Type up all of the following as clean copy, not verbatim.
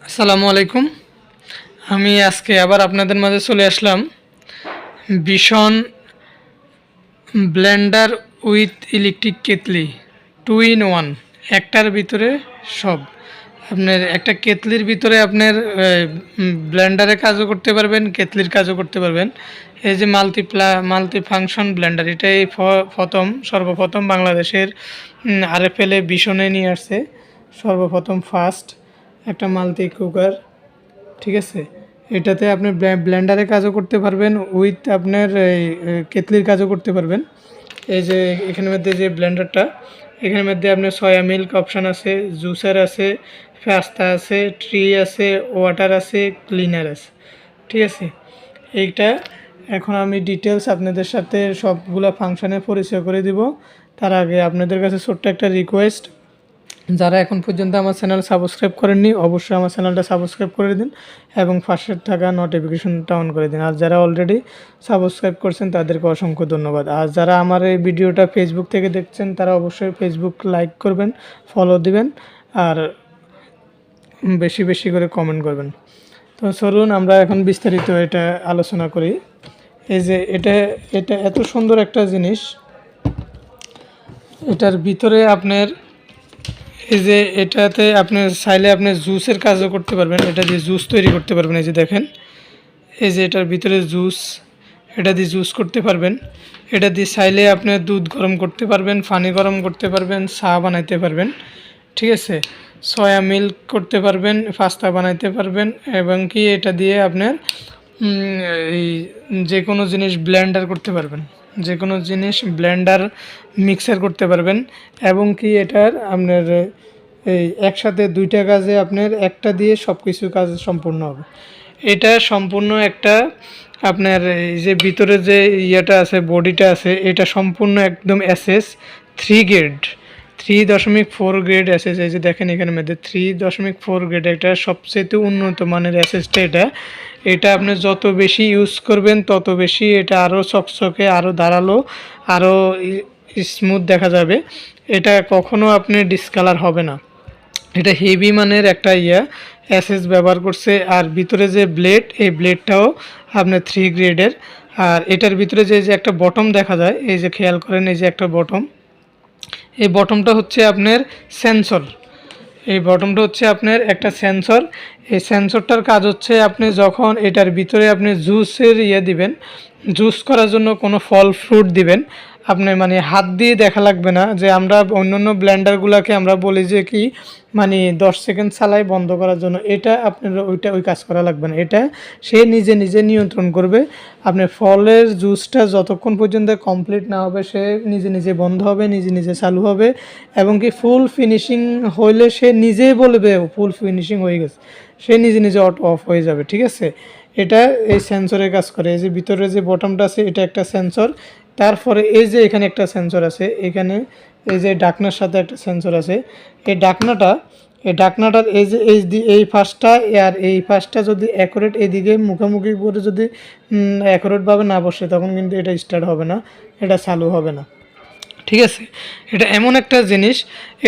আসসালামু আলাইকুম। আমি আজকে আবার আপনাদের মাঝে চলে আসলাম ভীষণ ব্লেন্ডার উইথ ইলেকট্রিক কেতলি 2 in 1। একটার ভিতরে সব। আপনার একটা কেতলির ভিতরে আপনার ব্লেন্ডারে কাজও করতে পারবেন, কেতলির কাজও করতে পারবেন। এই যে মাল্টি ফাংশন ব্লেন্ডার, এটাই সর্বপ্রথম বাংলাদেশের আরএফএলে ভীষণে নিয়ে আসছে। সর্বপ্রথম ফার্স্ট একটা মাল্টি কুকার, ঠিক আছে। এটাতে আপনি ব্লেন্ডারে কাজও করতে পারবেন, উইথ আপনার কেতলির কাজও করতে পারবেন। এই যে এখানের মধ্যে যে ব্লেন্ডারটা, এখানের মধ্যে আপনার সয়া মিল্ক অপশান আছে, জুসার আছে, পাস্তা আছে, ট্রি আছে, ওয়াটার আছে, ক্লিনার আছে, ঠিক আছে। এইটা এখন আমি ডিটেলস আপনাদের সাথে সবগুলো ফাংশানের পরিচয় করে দিব। তার আগে আপনাদের কাছে ছোট্ট একটা রিকোয়েস্ট, যারা এখন পর্যন্ত আমার চ্যানেল সাবস্ক্রাইব করেননি অবশ্যই আমার চ্যানেলটা সাবস্ক্রাইব করে দিন এবং পাশে থাকা নোটিফিকেশনটা অন করে দিন। আর যারা অলরেডি সাবস্ক্রাইব করছেন তাদেরকে অসংখ্য ধন্যবাদ। আর যারা আমার এই ভিডিওটা ফেসবুক থেকে দেখছেন তারা অবশ্যই ফেসবুক লাইক করবেন, ফলো দিবেন আর বেশি বেশি করে কমেন্ট করবেন। তো চলুন আমরা এখন বিস্তারিত এটা আলোচনা করি। এই যে এটা এত সুন্দর একটা জিনিস, এটার ভিতরে আপনার এই যে এটাতে আপনি চাইলে আপনি জুসের কাজও করতে পারবেন, এটা দিয়ে জুস তৈরি করতে পারবেন। এই যে দেখেন, এই যে এটার ভিতরে জুস, এটা দিয়ে জুস করতে পারবেন। এটা দিয়ে চাইলে আপনি দুধ গরম করতে পারবেন, পানি গরম করতে পারবেন, চা বানাইতে পারবেন, ঠিক আছে। সয়া মিল্ক করতে পারবেন, পাস্তা বানাইতে পারবেন এবং কি এটা দিয়ে আপনার এই যে কোনো জিনিস ব্লেন্ডার করতে পারবেন, যে কোনো জিনিস ব্লেন্ডার মিক্সার করতে পারবেন। এবং কি এটার আপনার এই একসাথে দুইটা কাজে আপনার একটা দিয়ে সব কিছু কাজ সম্পূর্ণ হবে। এটা সম্পূর্ণ একটা আপনার এই যে ভিতরে যে ইয়েটা আছে, বডিটা আছে, এটা সম্পূর্ণ একদম এসএস 3 গ্রেড, 3.4 গ্রেড এসএস। এই যে দেখেন এখানের মধ্যে 3.4 গ্রেড, এটা সবচেয়ে উন্নত মানের এসএসটা। এটা আপনি যত বেশি ইউজ করবেন তত বেশি এটা আরও চকচকে, আরও ধারালো, আরও স্মুথ দেখা যাবে। এটা কখনো আপনি ডিসকালার হবে না। এটা হেভি মানের একটা এসএস ব্যবহার করছে। আর ভিতরে যে ব্লেড, এই ব্লেডটাও আপনার 3 গ্রেডের। আর এটার ভিতরে যে একটা বটম দেখা যায়, এই যে খেয়াল করেন, এই যে একটা বটম, এই বটমটা হচ্ছে আপনার সেন্সর। এই বটমটা হচ্ছে আপনার একটা সেন্সর। এই সেন্সরটার কাজ হচ্ছে আপনি যখন এটার ভিতরে আপনি জুসের দিবেন, জুস করার জন্য কোনো ফল ফ্রুট দিবেন, আপনি মানে হাত দিয়ে দেখা লাগবে না। যে আমরা অন্যান্য ব্লেন্ডারগুলোকে আমরা বলি যে কি মানে 10 সেকেন্ড চালাই বন্ধ করার জন্য, এটা আপনার ওই কাজ করা লাগবে না। এটা সে নিজে নিজে নিয়ন্ত্রণ করবে। আপনার ফলের জুসটা যতক্ষণ পর্যন্ত কমপ্লিট না হবে সে নিজে নিজে বন্ধ হবে, নিজে নিজে চালু হবে এবং কি ফুল ফিনিশিং হইলে সে নিজেই বলবে ফুল ফিনিশিং হয়ে গেছে, সে নিজে নিজে অফ হয়ে যাবে, ঠিক আছে। এটা এই সেন্সরের কাজ করে। এই যে ভিতরে যে বটমটা আছে এটা একটা সেন্সর। তারপরে এই যে এখানে একটা সেন্সর আছে, এখানে এই যে ডাকনার সাথে একটা সেন্সর আছে। এই ডাকনাটার এই ফার্স্টটা আর এই ফার্স্টটা যদি অ্যাকুরেট এদিকে মুখোমুখি করে যদি অ্যাকুরেটভাবে না বসে তখন কিন্তু এটা স্টার্ট হবে না, এটা চালু হবে না, ঠিক আছে। এটা এমন একটা জিনিস,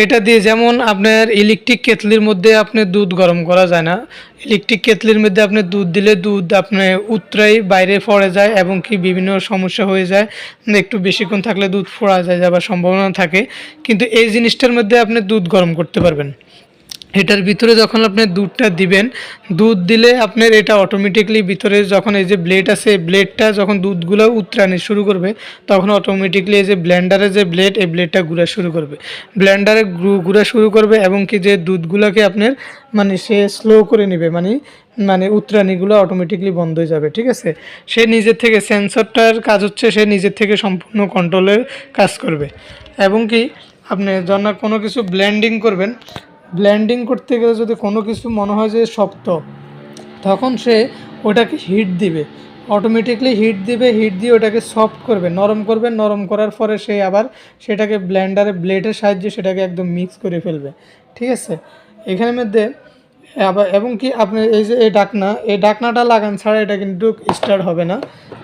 এটা দিয়ে যেমন আপনার ইলেকট্রিক কেতলির মধ্যে আপনি দুধ গরম করা যায় না, ইলেকট্রিক কেতলির মধ্যে আপনি দুধ দিলে দুধ আপনার উতরাই বাইরে পড়ে যায় এবং কি বিভিন্ন সমস্যা হয়ে যায়, একটু বেশিক্ষণ থাকলে দুধ ফোড়া যায় যাবার সম্ভাবনা থাকে। কিন্তু এই জিনিসটার মধ্যে আপনি দুধ গরম করতে পারবেন। এটার ভিতরে যখন আপনি দুধটা দিবেন, দুধ দিলে আপনার এটা অটোমেটিকলি ভিতরে যখন এই যে ব্লেড আছে, ব্লেডটা যখন দুধগুলো উতরানি শুরু করবে তখন অটোমেটিকলি এই যে ব্লেন্ডারে যে ব্লেড, এই ব্লেডটা ঘুরা শুরু করবে, ব্লেন্ডারে ঘুরা শুরু করবে এবং কি যে দুধগুলোকে আপনার মানে সে স্লো করে নেবে, মানে উতরানিগুলো অটোমেটিকলি বন্ধ হয়ে যাবে, ঠিক আছে। সে নিজের থেকে, সেন্সরটার কাজ হচ্ছে সে নিজের থেকে সম্পূর্ণ কন্ট্রোলের কাজ করবে। এবং কি আপনি যখন কোনো কিছু ব্লেন্ডিং করবেন, ব্লেন্ডিং করতে গেলে যদি কোনো কিছু মনে হয় যে শক্ত, তখন সে ওটাকে হিট দিবে, অটোমেটিকলি হিট দিয়ে ওটাকে সফট করবে, নরম করার পরে সে আবার সেটাকে ব্লেডের সাহায্যে সেটাকে একদম মিক্স করে ফেলবে, ঠিক আছে। এখানের মধ্যে আবার এবং কি আপনি এই যে এই ডাকনাটা লাগান ছাড়া এটা কিন্তু স্টার্ট হবে না।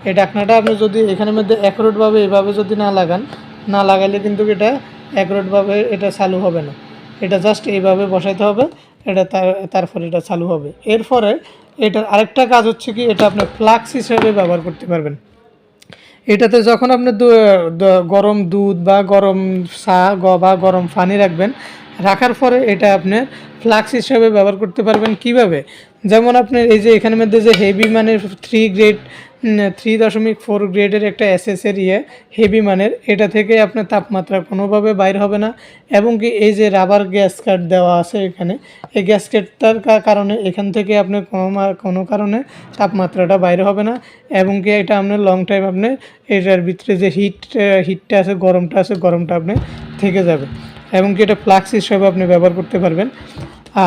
এই ডাকনাটা আপনি যদি এখানের মধ্যে অ্যাকুরেটভাবে এভাবে যদি না লাগাইলে কিন্তু এটা অ্যাকুরেটভাবে এটা চালু হবে না। এটা জাস্ট এইভাবে বসাইতে হবে তারপরে এটা চালু হবে। এরপরে এটার আরেকটা কাজ হচ্ছে কি, এটা আপনার ফ্লাক্স হিসেবে ব্যবহার করতে পারবেন। এটাতে যখন আপনি গরম দুধ বা গরম চা বা গরম পানি রাখবেন, রাখার পরে এটা আপনি ফ্লাক্স হিসাবে ব্যবহার করতে পারবেন। কিভাবে? যেমন আপনার এই যে এখানের মধ্যে যে হেভি মানের 3.4 গ্রেডের একটা এসএসের হেভি মানের, এটা থেকে আপনার তাপমাত্রা কোনোভাবে বাইর হবে না। এবং কি এই যে রাবার গ্যাসকেট দেওয়া আছে এখানে, এই গ্যাসকেটটার কারণে এখান থেকে আপনার কোনো কারণে তাপমাত্রাটা বাইরে হবে না। এবং কি এটা আপনার লং টাইম আপনি এটার ভিতরে যে হিটটা আছে, গরমটা আপনি থেকে যাবে। এবং কি এটা ফ্লাক্স হিসেবে আপনি ব্যবহার করতে পারবেন।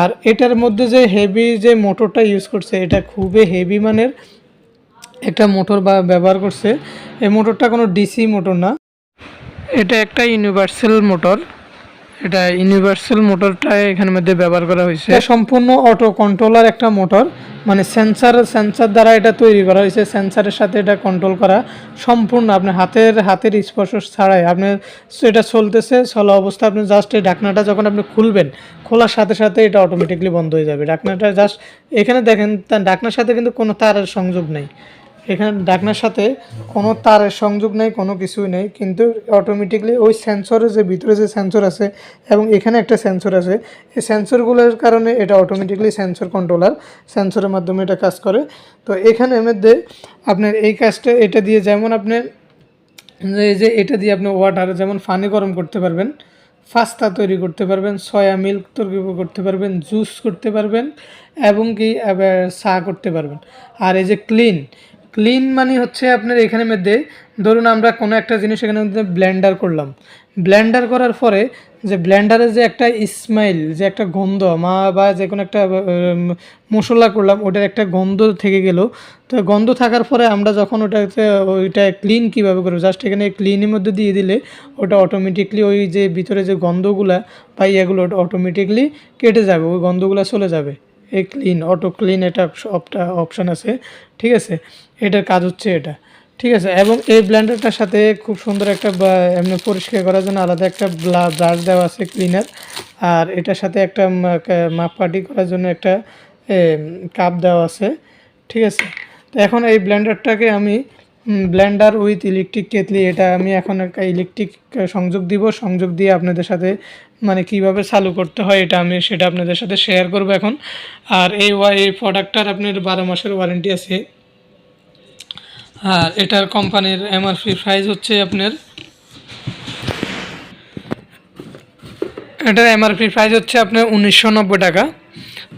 আর এটার মধ্যে যে হেভি যে মোটরটা ইউজ করছে, এটা খুবই হেভি মানের একটা মোটর ব্যবহার করছে। এই মোটরটা কোনো ডিসি মোটর না, এটা একটা ইউনিভার্সাল মোটর। এটা ইউনিভার্সাল মোটরটা এখানের মধ্যে ব্যবহার করা হয়েছে। সম্পূর্ণ অটো কন্ট্রোলার একটা মোটর, মানে সেন্সার দ্বারা এটা তৈরি করা হয়েছে। সেন্সারের সাথে এটা কন্ট্রোল করা সম্পূর্ণ, আপনার হাতের স্পর্শ ছাড়াই আপনার এটা চলা অবস্থা। আপনি জাস্ট এই ঢাকনাটা যখন আপনি খুলবেন, খোলার সাথে সাথে এটা অটোমেটিকলি বন্ধ হয়ে যাবে। ঢাকনাটা জাস্ট এখানে দেখেন, তার ঢাকনার সাথে কিন্তু কোনো তারের সংযোগ নেই। এখানে ঢাকনার সাথে কোনো তারের সংযোগ নেই, কোনো কিছুই নেই, কিন্তু অটোমেটিকলি ওই সেন্সরের যে ভিতরে যে সেন্সর আছে এবং এখানে একটা সেন্সর আছে, এই সেন্সরগুলোর কারণে এটা অটোমেটিকলি সেন্সর কন্ট্রোলার, সেন্সরের মাধ্যমে এটা কাজ করে। তো এখানের মধ্যে আপনার এই কাজটা এটা দিয়ে, যেমন আপনার এই যে এটা দিয়ে আপনি ওয়াটার যেমন পানি গরম করতে পারবেন, পাস্তা তৈরি করতে পারবেন, সয়া মিল্ক তৈরি করতে পারবেন, জুস করতে পারবেন, এবং কি চা করতে পারবেন। আর এই যে ক্লিন মানে হচ্ছে আপনার এখানের মধ্যে, ধরুন আমরা কোনো একটা জিনিস এখানে মধ্যে ব্লেন্ডার করলাম, ব্লেন্ডার করার পরে যে ব্লেন্ডারের যে একটা স্মেল, যে একটা গন্ধ বা যে কোনো একটা মশলা করলাম, ওটার একটা গন্ধ থেকে গেল। তো গন্ধ থাকার পরে আমরা যখন ওইটা ক্লিন কীভাবে করবো, জাস্ট এখানে ক্লিনের মধ্যে দিয়ে দিলে ওটা অটোমেটিকলি ওই যে ভিতরে যে গন্ধগুলা বা এগুলো ওটা অটোমেটিকলি কেটে যাবে, ওই গন্ধগুলো চলে যাবে। এই অটো ক্লিন এটা অপশান আছে, ঠিক আছে। এটার কাজ হচ্ছে এটা, ঠিক আছে। এবং এই ব্লেন্ডারটার সাথে খুব সুন্দর একটা এমনি পরিষ্কার করার জন্য আলাদা একটা ব্রাশ দেওয়া আছে, ক্লিনার। আর এটার সাথে একটা মাপকাঠি করার জন্য একটা কাপ দেওয়া আছে, ঠিক আছে। তো এখন এই ব্লেন্ডারটাকে আমি ব্লেন্ডার উইথ ইলেকট্রিক কেটলি, এটা আমি এখন একটা ইলেকট্রিক সংযোগ দিয়ে আপনাদের সাথে মানে কিভাবে চালু করতে হয় সেটা আপনাদের সাথে শেয়ার করব এখন। আর এই প্রোডাক্টটার আপনার 12 মাসের ওয়ারেন্টি আছে। আর এটার কোম্পানির এমআরপি প্রাইস হচ্ছে আপনার, এটার এমআরপি প্রাইস হচ্ছে আপনার 1990 টাকা।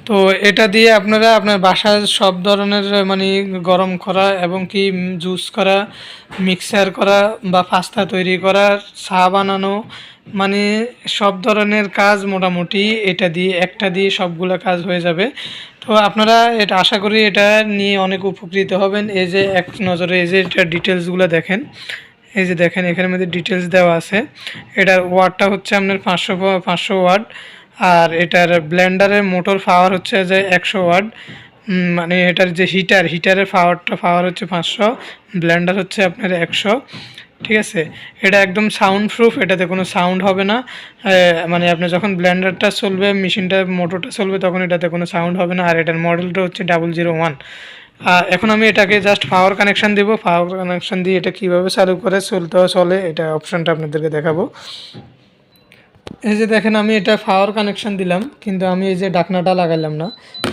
তো এটা দিয়ে আপনারা আপনার বাসায় সব ধরনের মানে গরম করা এবং কি জুস করা, মিক্সার করা বা পাস্তা তৈরি করা, চা বানানো, মানে সব ধরনের কাজ মোটামুটি একটা দিয়ে সবগুলো কাজ হয়ে যাবে। তো আপনারা এটা আশা করি এটা নিয়ে অনেক উপকৃত হবেন। এই যে এক নজরে এই যে এটা ডিটেলসগুলো দেখেন, এই যে দেখেন এখানের মধ্যে ডিটেলস দেওয়া আছে। এটার ওয়াটটা হচ্ছে আপনার 500 ওয়াট। আর এটার ব্লেন্ডারের মোটর পাওয়ার হচ্ছে যে 100 ওয়াট, মানে এটার যে হিটারের পাওয়ার হচ্ছে 500, ব্লেন্ডার হচ্ছে আপনার 100, ঠিক আছে। এটা একদম সাউন্ড প্রুফ, এটাতে কোনো সাউন্ড হবে না। মানে আপনার যখন ব্লেন্ডারটা চলবে, মোটরটা চলবে, তখন এটাতে কোনো সাউন্ড হবে না। আর এটার মডেলটা হচ্ছে 001। এখন আমি এটাকে জাস্ট পাওয়ার কানেকশান দেবো। পাওয়ার কানেকশান দিয়ে এটা কীভাবে চালু করে চলে এটা অপশানটা আপনাদেরকে দেখাবো। এই যে দেখেন আমি এটা পাওয়ার কানেকশান দিলাম, কিন্তু আমি এই যে ডাকনাটা লাগাইলাম না।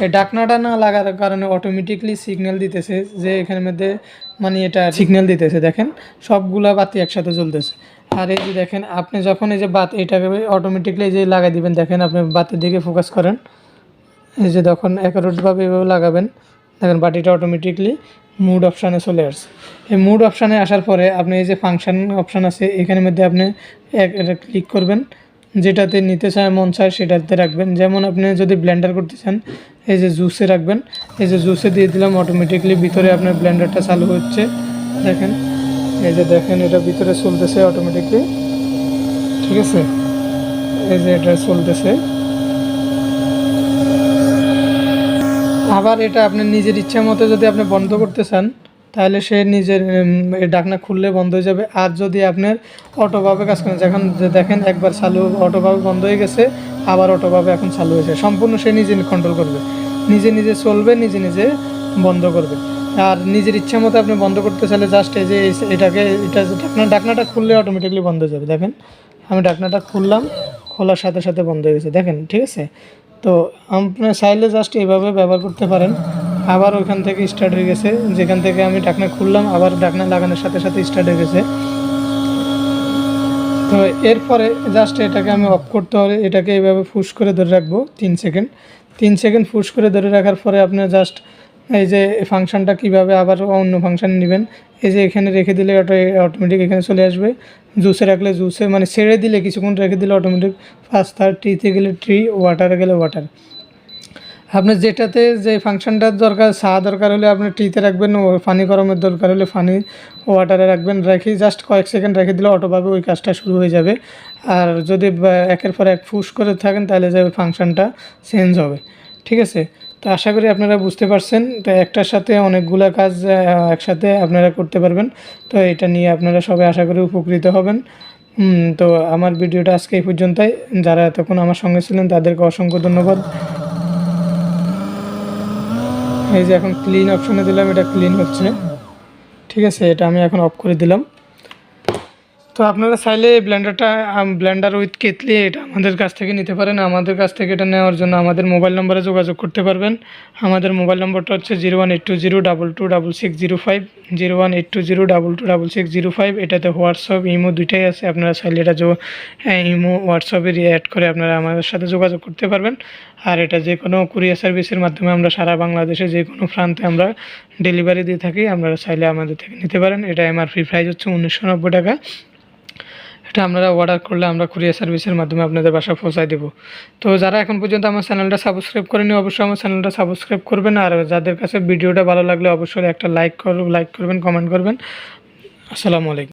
এই ডাকনাটা না লাগার কারণে অটোমেটিকলি সিগন্যাল দিতেছে যে এখানের মধ্যে, মানে এটা সিগন্যাল দিতেছে, দেখেন সবগুলা বাতি একসাথে জ্বলতেছে। আর এই যে দেখেন আপনি যখন এই যে এটাকে অটোমেটিকলি এই যে লাগাই দিবেন, দেখেন আপনি বাতির দিকে ফোকাস করেন, এই যে তখন একরোটভাবে এভাবে লাগাবেন, দেখেন বাতিটা অটোমেটিকলি মুড অপশানে চলে আসছে। এই মুড অপশানে আসার পরে আপনি এই যে ফাংশন অপশান আছে, এখানের মধ্যে আপনি ক্লিক করবেন, যেটাতে নিতে মন চায় সেটাতে রাখবেন। যেমন আপনি যদি ব্লেন্ডার করতে চান, এই যে জুসে রাখবেন, এই যে জুসে দিয়ে দিলাম, অটোমেটিকলি ভিতরে আপনার ব্লেন্ডারটা চালু হচ্ছে, দেখেন এই যে দেখেন এটা ভিতরে চলতেছে অটোমেটিকলি, ঠিক আছে। এই যে এটা চলতেছে। আবার এটা আপনি নিজের ইচ্ছা মতো যদি আপনি বন্ধ করতে চান, তাহলে সে নিজের এই ঢাকনা খুললে বন্ধ হয়ে যাবে। আর যদি আপনার অটোভাবে কাজ করেন, যখন দেখেন একবার চালু অটোভাবে বন্ধ হয়ে গেছে, আবার অটোভাবে এখন চালু হয়েছে, সম্পূর্ণ সে নিজে কন্ট্রোল করবে, নিজে নিজে চলবে, নিজে নিজে বন্ধ করবে। আর নিজের ইচ্ছা মতো আপনি বন্ধ করতে চাইলে জাস্ট এই যে এটা ঢাকনাটা খুললে অটোমেটিকলি বন্ধ হয়ে যাবে। দেখেন আমি ঢাকনাটা খুললাম, খোলার সাথে সাথে বন্ধ হয়ে গেছে, দেখেন, ঠিক আছে। তো আপনার চাইলে জাস্ট এইভাবে ব্যবহার করতে পারেন। আবার ওইখান থেকে স্টার্ট হয়ে গেছে, যেখান থেকে আমি ঢাকনা খুললাম আবার ঢাকনা লাগানোর সাথে সাথে স্টার্ট হয়ে গেছে। তো এরপরে জাস্ট এটাকে আমি অফ করতে হবে, এটাকে এইভাবে পুশ করে ধরে রাখবো 3 সেকেন্ড পুশ করে ধরে রাখার পরে আপনি জাস্ট এই যে ফাংশনটা কিভাবে আবার অন্য ফাংশন নেবেন, এই যে এখানে রেখে দিলে অটোমেটিক এখানে চলে আসবে। জুসে রাখলে জুসে মানে ছেড়ে দিলে কিছুক্ষণ রেখে দিলে অটোমেটিক পাস্তা, ট্রিতে গেলে ট্রি, ওয়াটারে গেলে ওয়াটার। আপনার যেটাতে যে ফাংশনটার দরকার, চা দরকার হলে আপনি টিতে রাখবেন, ও পানি গরমের দরকার হলে পানি ওয়াটারে রাখবেন, রেখে জাস্ট কয়েক সেকেন্ড রেখে দিলে অটোভাবে ওই কাজটা শুরু হয়ে যাবে। আর যদি একের পর এক পুশ করে থাকেন তাহলে যে ফাংশনটা চেঞ্জ হবে, ঠিক আছে। তো আশা করি আপনারা বুঝতে পারছেন। তো একটার সাথে অনেকগুলো কাজ একসাথে আপনারা করতে পারবেন। তো এটা নিয়ে আপনারা সবাই আশা করি উপকৃত হবেন। তো আমার ভিডিওটা আজকে এই পর্যন্তই। যারা এতক্ষণ আমার সঙ্গে ছিলেন তাদেরকে অসংখ্য ধন্যবাদ। এই যে এখন ক্লিন অপশনে দিলাম, এটা ক্লিন হচ্ছে, ঠিক আছে। এটা আমি এখন অফ করে দিলাম। তো আপনারা চাইলে ব্লেন্ডার উইথ কেটলি এটা আমাদের কাছ থেকে নিতে পারেন। আমাদের কাছ থেকে এটা নেওয়ার জন্য আমাদের মোবাইল নম্বরে যোগাযোগ করতে পারবেন। আমাদের মোবাইল নম্বরটা হচ্ছে 01820226605, 01820226605। এটাতে হোয়াটসঅ্যাপ, ইমো দুইটাই আছে। আপনারা চাইলে এটা ইমো হোয়াটসঅ্যাপে অ্যাড করে আপনারা আমাদের সাথে যোগাযোগ করতে পারবেন। আর এটা যে কোনো কুরিয়ার সার্ভিসের মাধ্যমে আমরা সারা বাংলাদেশে যে কোনো প্রান্তে আমরা ডেলিভারি দিয়ে থাকি, আপনারা চাইলে আমাদের থেকে নিতে পারেন। এটা এমআরপি প্রাইস হচ্ছে 1990 টাকা। এটা আপনারা অর্ডার করলে আমরা কুরিয়ার সার্ভিসের মাধ্যমে আপনাদের বাসায় পৌঁছায় দেবো। তো যারা এখন পর্যন্ত আমার চ্যানেলটা সাবস্ক্রাইব করেনি অবশ্যই আমার চ্যানেলটা সাবস্ক্রাইব করবেন। আর যাদের কাছে ভিডিওটা ভালো লাগলে অবশ্যই একটা লাইক করবেন, কমেন্ট করবেন। আসসালামু আলাইকুম।